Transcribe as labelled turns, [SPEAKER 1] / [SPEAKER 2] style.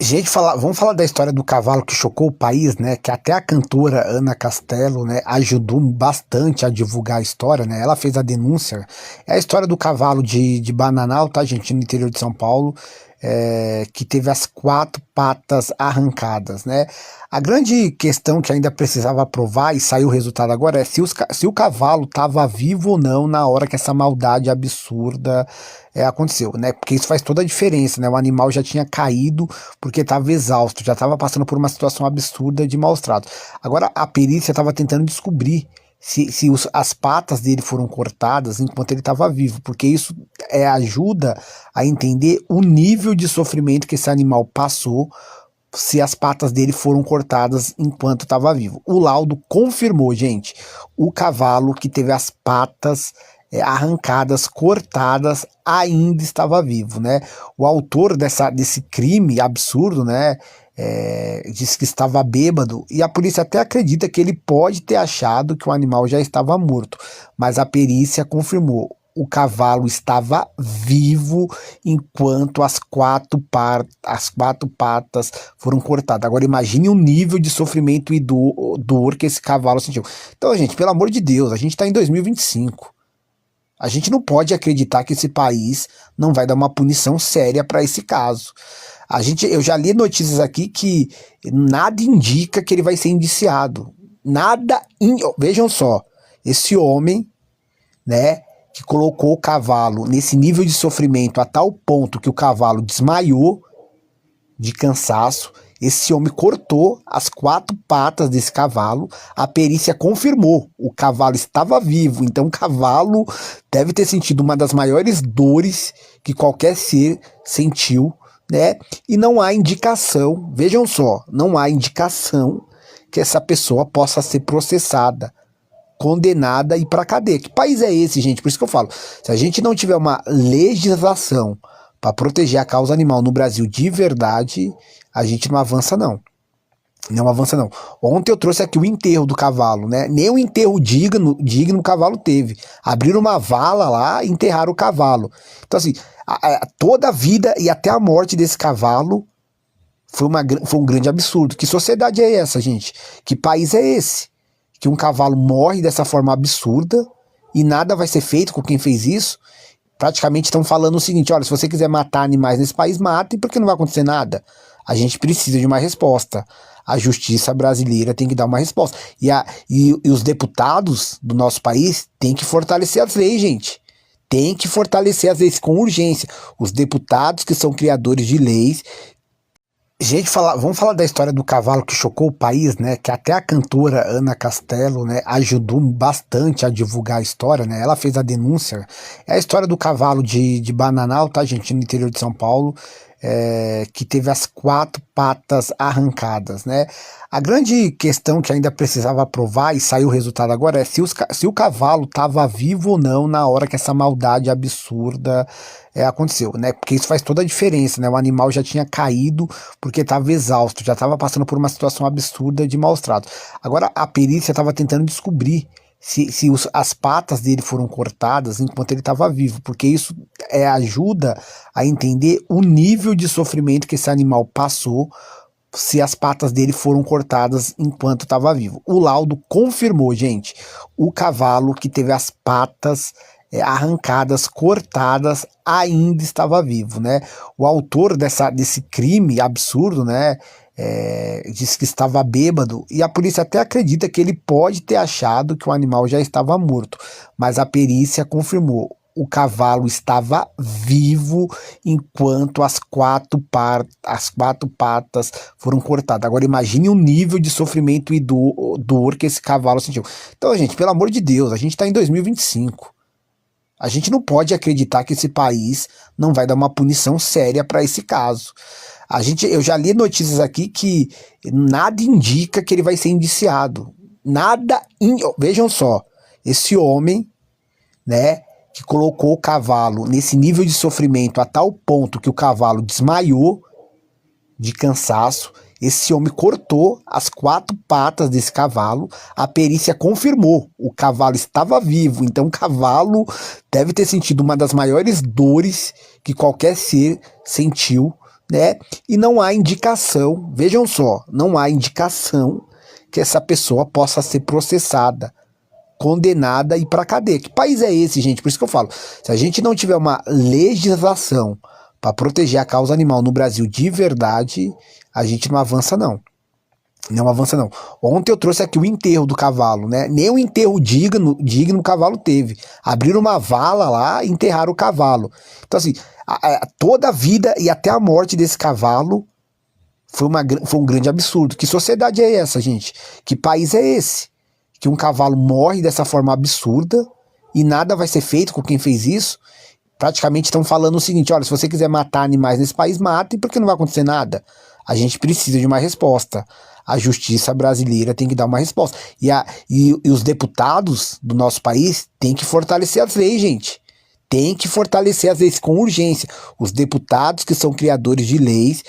[SPEAKER 1] Gente, vamos falar da história do cavalo que chocou o país, né? Que até a cantora Ana Castelo, né, ajudou bastante a divulgar a história, né? Ela fez a denúncia. É a história do cavalo de Bananal, tá, gente? No interior de São Paulo, que teve as quatro patas arrancadas, né? A grande questão que ainda precisava provar, e saiu o resultado agora, é se o cavalo estava vivo ou não na hora que essa maldade absurda aconteceu, né? Porque isso faz toda a diferença, né? O animal já tinha caído porque estava exausto, já estava passando por uma situação absurda de maus tratos. Agora a perícia estava tentando descobrir se as patas dele foram cortadas enquanto ele estava vivo, porque isso ajuda a entender o nível de sofrimento que esse animal passou se as patas dele foram cortadas enquanto estava vivo. O laudo confirmou, gente, o cavalo que teve as patas arrancadas, cortadas, ainda estava vivo, né? O autor desse crime absurdo, né? Disse que estava bêbado e a polícia até acredita que ele pode ter achado que o animal já estava morto, mas a perícia confirmou. O cavalo estava vivo enquanto as quatro patas foram cortadas. Agora imagine o nível de sofrimento e dor que esse cavalo sentiu. Então, gente, pelo amor de Deus, a gente está em 2025. A gente não pode acreditar que esse país não vai dar uma punição séria para esse caso. Eu já li notícias aqui que nada indica que ele vai ser indiciado. Vejam só, esse homem, né, que colocou o cavalo nesse nível de sofrimento a tal ponto que o cavalo desmaiou de cansaço. Esse homem cortou as quatro patas desse cavalo, a perícia confirmou, o cavalo estava vivo, então o cavalo deve ter sentido uma das maiores dores que qualquer ser sentiu, né? E não há indicação, vejam só, não há indicação que essa pessoa possa ser processada, condenada e ir para cadeia. Que país é esse, gente? Por isso que eu falo, se a gente não tiver uma legislação para proteger a causa animal no Brasil de verdade, a gente não avança não. Não avança não. Ontem eu trouxe aqui o enterro do cavalo, né? Nem um enterro digno o cavalo teve. Abriram uma vala lá e enterraram o cavalo. Então assim, toda a vida e até a morte desse cavalo foi um grande absurdo. Que sociedade é essa, gente? Que país é esse? Que um cavalo morre dessa forma absurda e nada vai ser feito com quem fez isso? Praticamente estão falando o seguinte: olha, se você quiser matar animais nesse país, mate, porque não vai acontecer nada. A gente precisa de uma resposta. A justiça brasileira tem que dar uma resposta. E os deputados do nosso país têm que fortalecer as leis, gente. Tem que fortalecer as leis com urgência. Os deputados que são criadores de leis. Gente, vamos falar da história do cavalo que chocou o país, né? Que até a cantora Ana Castelo, né, ajudou bastante a divulgar a história, né? Ela fez a denúncia. É a história do cavalo de Bananal, tá, gente? No interior de São Paulo, que teve as quatro patas arrancadas, né? A grande questão que ainda precisava provar, e saiu o resultado agora, é se o cavalo estava vivo ou não na hora que essa maldade absurda aconteceu, né? Porque isso faz toda a diferença, né? O animal já tinha caído porque estava exausto, já estava passando por uma situação absurda de maus tratos. Agora a perícia estava tentando descobrir se as patas dele foram cortadas enquanto ele estava vivo, porque isso ajuda a entender o nível de sofrimento que esse animal passou se as patas dele foram cortadas enquanto estava vivo. O laudo confirmou, gente, o cavalo que teve as patas arrancadas, cortadas, ainda estava vivo, né? O autor desse crime absurdo, né, disse que estava bêbado e a polícia até acredita que ele pode ter achado que o animal já estava morto, mas a perícia confirmou. O cavalo estava vivo enquanto as quatro patas foram cortadas. Agora imagine o nível de sofrimento e dor que esse cavalo sentiu. Então, gente, pelo amor de Deus, a gente está em 2025. A gente não pode acreditar que esse país não vai dar uma punição séria para esse caso. Eu já li notícias aqui que nada indica que ele vai ser indiciado. Vejam só, esse homem, né, que colocou o cavalo nesse nível de sofrimento a tal ponto que o cavalo desmaiou de cansaço. Esse homem cortou as quatro patas desse cavalo, a perícia confirmou, o cavalo estava vivo, então o cavalo deve ter sentido uma das maiores dores que qualquer ser sentiu, né? E não há indicação, vejam só, não há indicação que essa pessoa possa ser processada, condenada e ir para cadeia. Que país é esse, gente? Por isso que eu falo, se a gente não tiver uma legislação para proteger a causa animal no Brasil de verdade, a gente não avança não. Não avança não. Ontem eu trouxe aqui o enterro do cavalo, né? Nem um enterro digno o cavalo teve. Abriram uma vala lá e enterraram o cavalo. Então assim, toda a vida e até a morte desse cavalo foi um grande absurdo. Que sociedade é essa, gente? Que país é esse? Que um cavalo morre dessa forma absurda e nada vai ser feito com quem fez isso? Praticamente estão falando o seguinte, olha, se você quiser matar animais nesse país, mate, porque não vai acontecer nada. A gente precisa de uma resposta. A justiça brasileira tem que dar uma resposta. E os deputados do nosso país têm que fortalecer as leis, gente. Tem que fortalecer as leis com urgência. Os deputados que são criadores de leis